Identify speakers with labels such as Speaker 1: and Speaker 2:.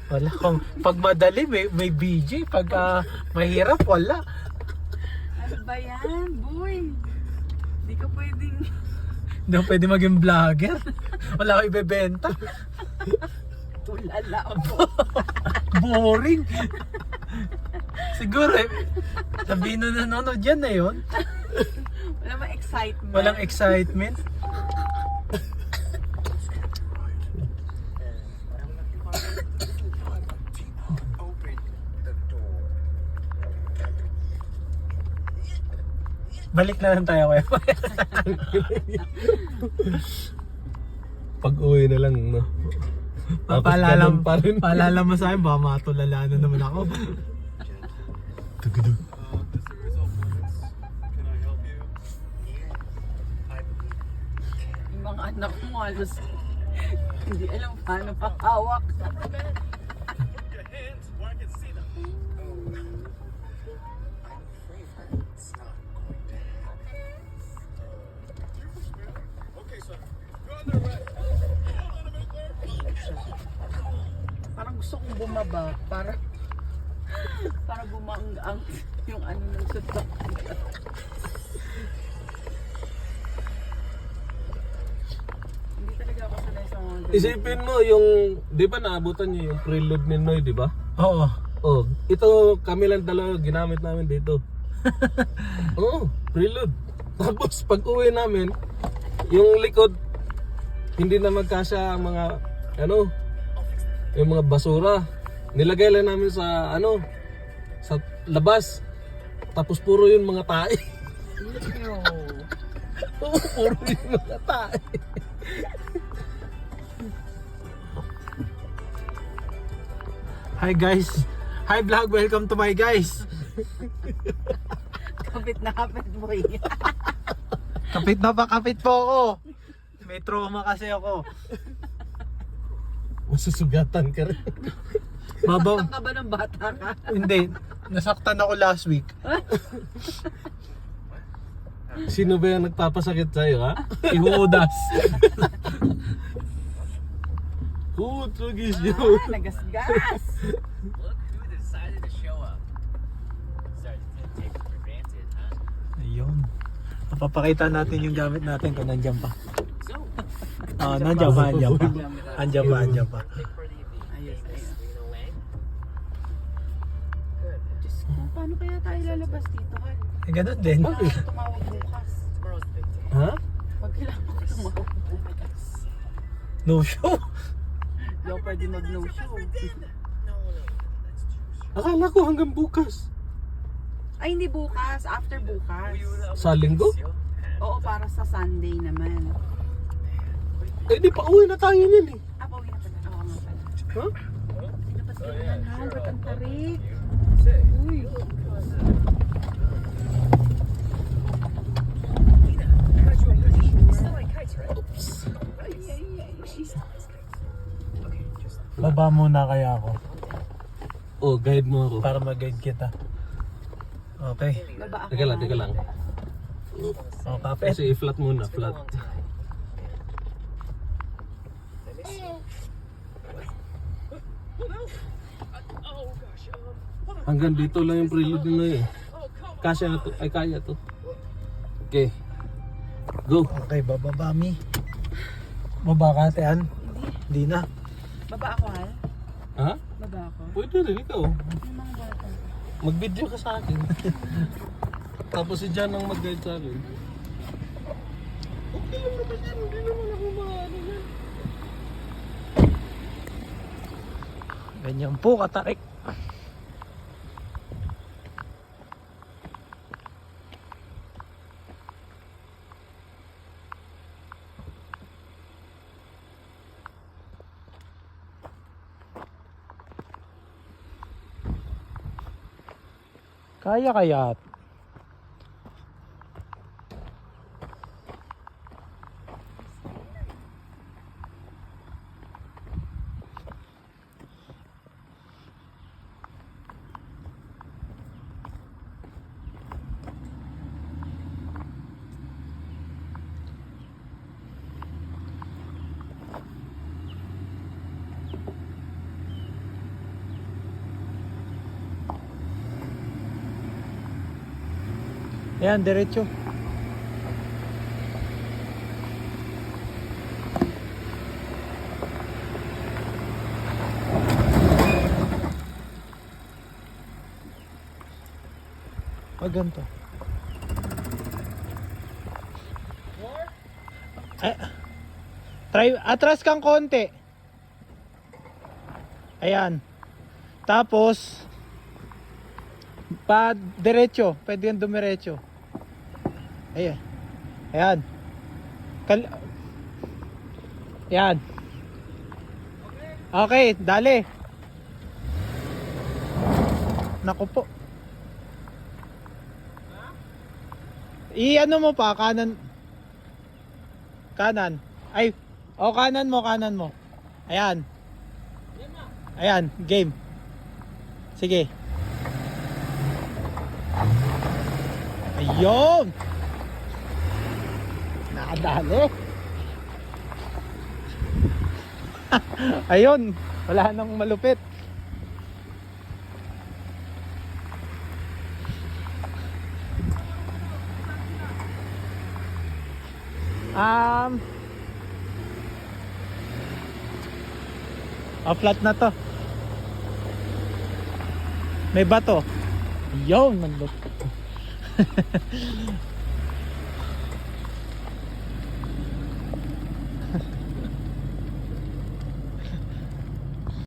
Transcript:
Speaker 1: Wala kung pag madali may BJ, pag mahirap wala.
Speaker 2: Ano ba yan, boy? Hindi ka pwedeng...
Speaker 1: Hindi ako pwede maging vlogger. Wala akong ibebenta.
Speaker 2: Tulala po.
Speaker 1: Boring. Siguro sabihin na nanonood yan na yun.
Speaker 2: Wala mang excitement.
Speaker 1: Walang excitement. Balik na lang tayo kayo.
Speaker 3: Pag uwi na lang, no?
Speaker 1: Paalala,
Speaker 3: pa rin.
Speaker 1: paalala mo sa akin, baka matulala na naman ako. Tugudug.
Speaker 2: Yung mga anak mo halos hindi alam paano pakawak. Parang gusto kong bumaba para bumaang yung ano ng sutok. Hindi talaga ako sanay sa mga ganun.
Speaker 3: Isipin mo yung, di ba naabutan niyo yung preload ni Noy, di ba?
Speaker 1: Oo.
Speaker 3: Oh, ito kami lang dalawa ginamit namin dito. Oo, preload. Tapos pag uwi namin, yung likod, hindi na magkasya ang mga, ano, yung mga basura. Nilagay lang namin sa, ano, sa labas. Tapos puro yung mga tae. Oo, puro yung mga tae.
Speaker 1: Hi guys. Hi vlog, welcome to my guys.
Speaker 2: Kapit na kapit, boy.
Speaker 1: Kapit na pa, kapit po ako. May trauma kasi ako.
Speaker 3: Masusugatan ka rin.
Speaker 1: Mabaw.
Speaker 2: Nasaktan ka ba ng bata ka?
Speaker 1: Hindi, nasaktan ako last week.
Speaker 3: Sino ba yung nagpapasakit sa'yo, ha?
Speaker 1: Si Judas.
Speaker 3: Tragis yun.
Speaker 2: Nagasgas.
Speaker 4: Look who decided to show up. Sorry, didn't take it for granted, huh?
Speaker 1: Ayun. Mapapakita natin yung gamit natin kung nandiyan pa.
Speaker 4: So,
Speaker 1: Nandiyan pa, nandiyan pa. Andiyan pa, andiyan pa.
Speaker 4: pick for the evening.
Speaker 2: Ayos, ayos.
Speaker 4: Serena Wang. Good.
Speaker 2: Diyos ko, paano kaya tayo lalabas dito, Hal?
Speaker 1: Eh, ganun din.
Speaker 2: Kailangan ko tumawag bukas.
Speaker 4: Tomorrow's the big day.
Speaker 3: Ha?
Speaker 2: Pag kailangan ko tumawag bukas.
Speaker 1: No show.
Speaker 2: Hindi ako pwede mag-no show.
Speaker 4: No, that's too
Speaker 3: Akala ko hanggang bukas.
Speaker 2: Ay, hindi bukas. After bukas.
Speaker 3: Sa linggo?
Speaker 2: Oo, para sa Sunday naman.
Speaker 3: Eh di pa uwi na tayo niyan eh.
Speaker 2: Ah, pauwi na pala. Oo nga pala.
Speaker 3: Ha?
Speaker 2: Dapat ganyan, Hal. Ba't ang tarik? Uy.
Speaker 1: Baba muna kaya ako
Speaker 3: Oh, guide mo ako.
Speaker 1: para mag-guide kita. Okay.
Speaker 2: Baba ako.
Speaker 3: Teka lang,
Speaker 2: Hal.
Speaker 3: teka lang.
Speaker 1: O, kapit.
Speaker 3: Kasi i-flat muna, flat. Hanggang dito lang yung preload nyo eh. Kasya na to, ay kaya to. Okay. Go.
Speaker 1: Okay, bababa mi. Baba ka, Tean. Hindi na.
Speaker 2: Baba ako, Hal.
Speaker 3: Ha?
Speaker 2: Baba ako.
Speaker 3: Pwede rin ikaw.
Speaker 2: Yung mga bata.
Speaker 3: Mag-video ka sa akin. Tapos si Jan ang mag-guide sa akin. Okay lang naman yan. Hindi naman ako maano yan.
Speaker 1: Ganyan po katarik. Kaya kaya. Ayan, diretso. Ganito. Try, atras kang konti. Ayan. Tapos, pa diretso. Pwede yan dumiretso. Ayan. Ayan. Ayan. Okay, dali. Naku po. I-ano mo pa, kanan. Kanan. Ay, kanan mo, kanan mo. Ayan. Ayan, game. Sige. Ayun. Nakadali. Ayun, wala nang malupit. Flat na to. May bato. Ayun, manlupit.